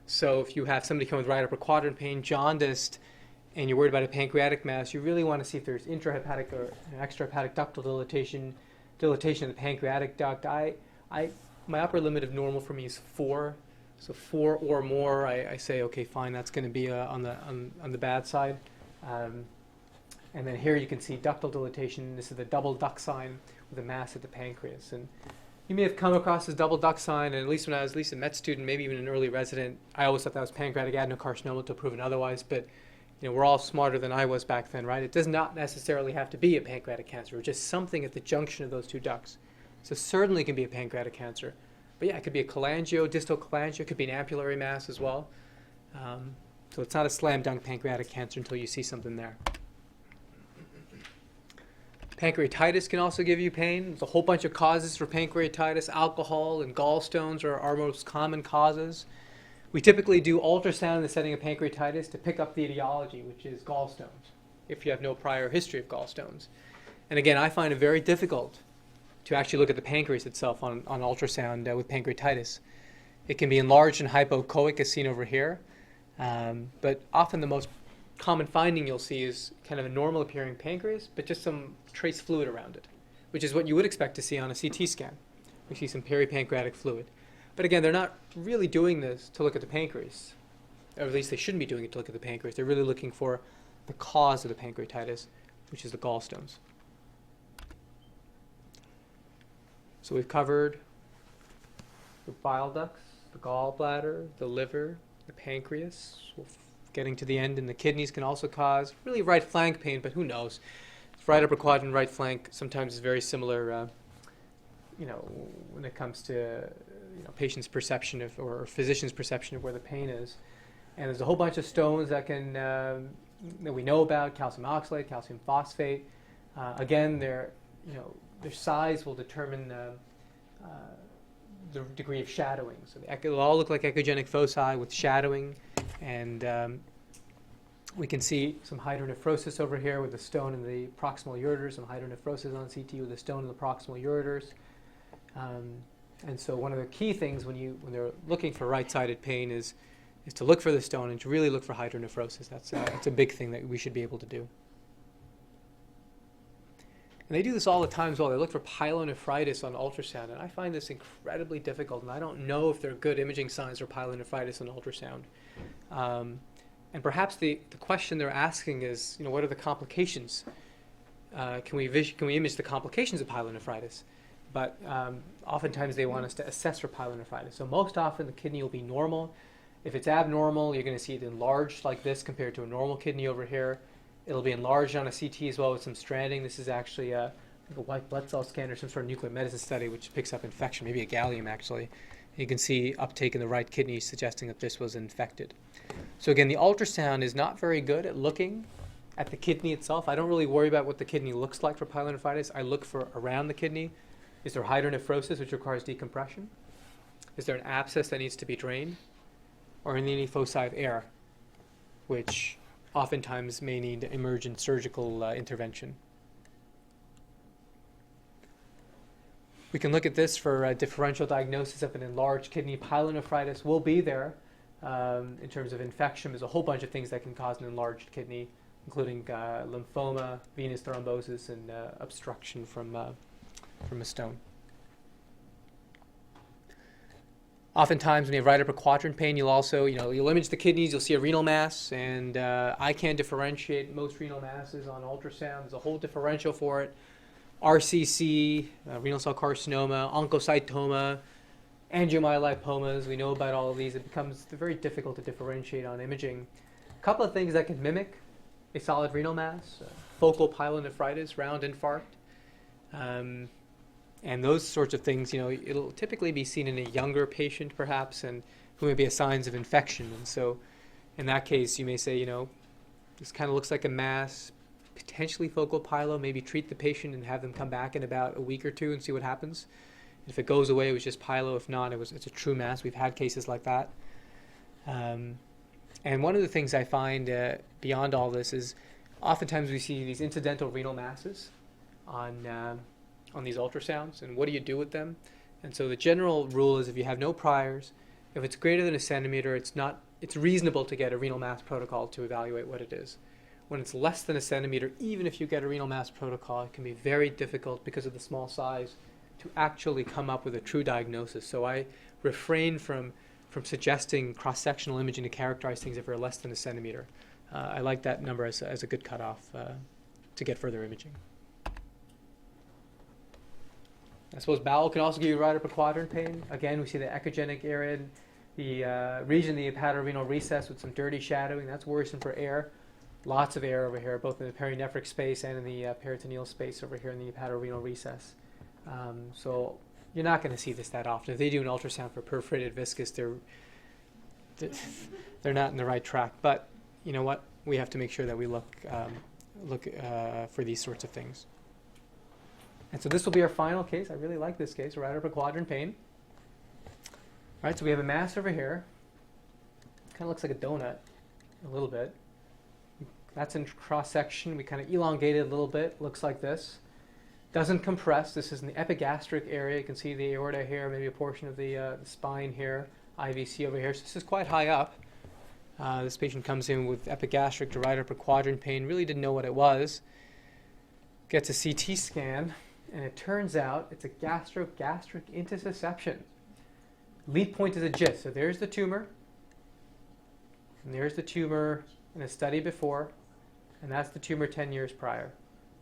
So if you have somebody come with right upper quadrant pain, jaundiced, and you're worried about a pancreatic mass, you really want to see if there's intrahepatic or extrahepatic ductal dilatation of the pancreatic duct. My upper limit of normal for me is 4. So 4 or more, I say, okay, fine, that's going to be on the bad side. And then here you can see ductal dilatation. This is the double duct sign with a mass at the pancreas. And you may have come across this double duct sign, and at least when I was at least a med student, maybe even an early resident, I always thought that was pancreatic adenocarcinoma until proven otherwise. But you know, we're all smarter than I was back then, right? It does not necessarily have to be a pancreatic cancer, or just something at the junction of those two ducts. So certainly it can be a pancreatic cancer. But yeah, it could be a cholangio, distal cholangio, it could be an ampullary mass as well. So it's not a slam dunk pancreatic cancer until you see something there. Pancreatitis can also give you pain. There's a whole bunch of causes for pancreatitis. Alcohol and gallstones are our most common causes. We typically do ultrasound in the setting of pancreatitis to pick up the etiology, which is gallstones, if you have no prior history of gallstones. And again, I find it very difficult to actually look at the pancreas itself on ultrasound with pancreatitis. It can be enlarged and hypoechoic, as seen over here. But often the most common finding you'll see is kind of a normal appearing pancreas, but just some trace fluid around it, which is what you would expect to see on a CT scan. We see some peripancreatic fluid. But again, they're not really doing this to look at the pancreas, or at least they shouldn't be doing it to look at the pancreas. They're really looking for the cause of the pancreatitis, which is the gallstones. So we've covered the bile ducts, the gallbladder, the liver, the pancreas. Getting to the end, and the kidneys can also cause really right flank pain, but who knows? Right upper quadrant, right flank sometimes is very similar, when it comes to patient's perception of, or physician's perception of where the pain is. And there's a whole bunch of stones that can that we know about: calcium oxalate, calcium phosphate. Again, their size will determine the degree of shadowing. So they'll all look like echogenic foci with shadowing, and we can see some hydronephrosis over here with a stone in the proximal ureters, some hydronephrosis on CT with a stone in the proximal ureters. And so one of the key things when they're looking for right-sided pain is to look for the stone and to really look for hydronephrosis. That's a big thing that we should be able to do. And they do this all the time as well. They look for pyelonephritis on ultrasound, and I find this incredibly difficult, and I don't know if they're good imaging signs for pyelonephritis on ultrasound. And perhaps the question they're asking is, what are the complications? Can we image the complications of pyelonephritis? But oftentimes they want us to assess for pyelonephritis. So most often the kidney will be normal. If it's abnormal, you're going to see it enlarged like this compared to a normal kidney over here. It'll be enlarged on a CT as well with some stranding. This is actually a white blood cell scan or some sort of nuclear medicine study which picks up infection, maybe a gallium actually. You can see uptake in the right kidney suggesting that this was infected. So again, the ultrasound is not very good at looking at the kidney itself. I don't really worry about what the kidney looks like for pyelonephritis. I look for around the kidney. Is there hydronephrosis, which requires decompression? Is there an abscess that needs to be drained? Or any foci of air, which oftentimes may need emergent surgical intervention. We can look at this for differential diagnosis of an enlarged kidney. Pyelonephritis will be there in terms of infection. There's a whole bunch of things that can cause an enlarged kidney, including lymphoma, venous thrombosis, and obstruction from a stone. Oftentimes, when you have right upper quadrant pain, you'll also, you'll image the kidneys, you'll see a renal mass, and I can't differentiate most renal masses on ultrasound. There's a whole differential for it. RCC, renal cell carcinoma, oncocytoma, angiomyolipomas. We know about all of these. It becomes very difficult to differentiate on imaging. A couple of things that can mimic a solid renal mass: focal pyelonephritis, round infarct. And those sorts of things, it'll typically be seen in a younger patient, perhaps, and who may be signs of infection. And so, in that case, you may say, this kind of looks like a mass, potentially focal pyelo. Maybe treat the patient and have them come back in about a week or two and see what happens. If it goes away, it was just pyelo. If not, it's a true mass. We've had cases like that. And one of the things I find beyond all this is, oftentimes we see these incidental renal masses on on these ultrasounds, and what do you do with them? And so the general rule is if you have no priors, if it's greater than a centimeter, it's reasonable to get a renal mass protocol to evaluate what it is. When it's less than a centimeter, even if you get a renal mass protocol, it can be very difficult because of the small size to actually come up with a true diagnosis. So I refrain from suggesting cross-sectional imaging to characterize things if they're less than a centimeter. I like that number as a good cutoff to get further imaging. I suppose bowel can also give you right upper quadrant pain. Again, we see the echogenic area, the region, the hepatorenal recess with some dirty shadowing. That's worrisome for air. Lots of air over here, both in the perinephric space and in the peritoneal space over here in the hepatorenal recess. So you're not going to see this that often. If they do an ultrasound for perforated viscous, they're not in the right track. But you know what? We have to make sure that we look for these sorts of things. And so this will be our final case. I really like this case, right upper quadrant pain. All right, so we have a mass over here. Kind of looks like a donut a little bit. That's in cross-section. We kind of elongate it a little bit. Looks like this. Doesn't compress. This is in the epigastric area. You can see the aorta here, maybe a portion of the spine here, IVC over here. So this is quite high up. This patient comes in with epigastric to right upper quadrant pain. Really didn't know what it was. Gets a CT scan, and it turns out it's a gastro-gastric intussusception. Lead point is a GIST. So there's the tumor, and there's the tumor in a study before, and that's the tumor 10 years prior.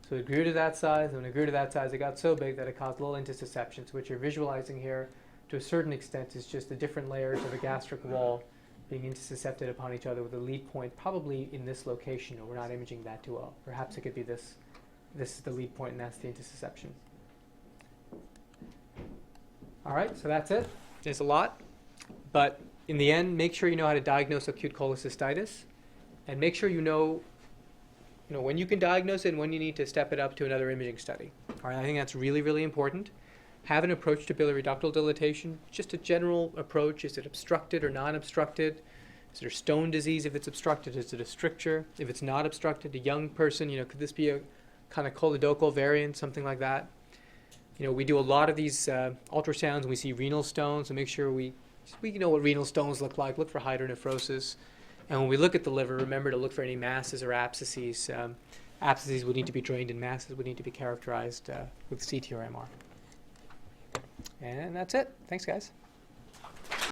So it grew to that size, and when it grew to that size, it got so big that it caused little intussusceptions. So what you're visualizing here, to a certain extent, is just the different layers of the gastric wall being intussuscepted upon each other with a lead point, probably in this location, or we're not imaging that too well. Perhaps it could be this. This is the lead point, and that's the intussusception. All right, so that's it. There's a lot, but in the end, make sure you know how to diagnose acute cholecystitis, and make sure you know when you can diagnose it and when you need to step it up to another imaging study. All right, I think that's really, really important. Have an approach to biliary ductal dilatation, just a general approach. Is it obstructed or non-obstructed? Is there stone disease if it's obstructed? Is it a stricture? If it's not obstructed, a young person, could this be a kind of choledochal variant, something like that? We do a lot of these ultrasounds and we see renal stones, so make sure we know what renal stones look like. Look for hydronephrosis. And when we look at the liver, remember to look for any masses or abscesses. Abscesses would need to be drained and masses would need to be characterized with CT or MR. And that's it. Thanks, guys.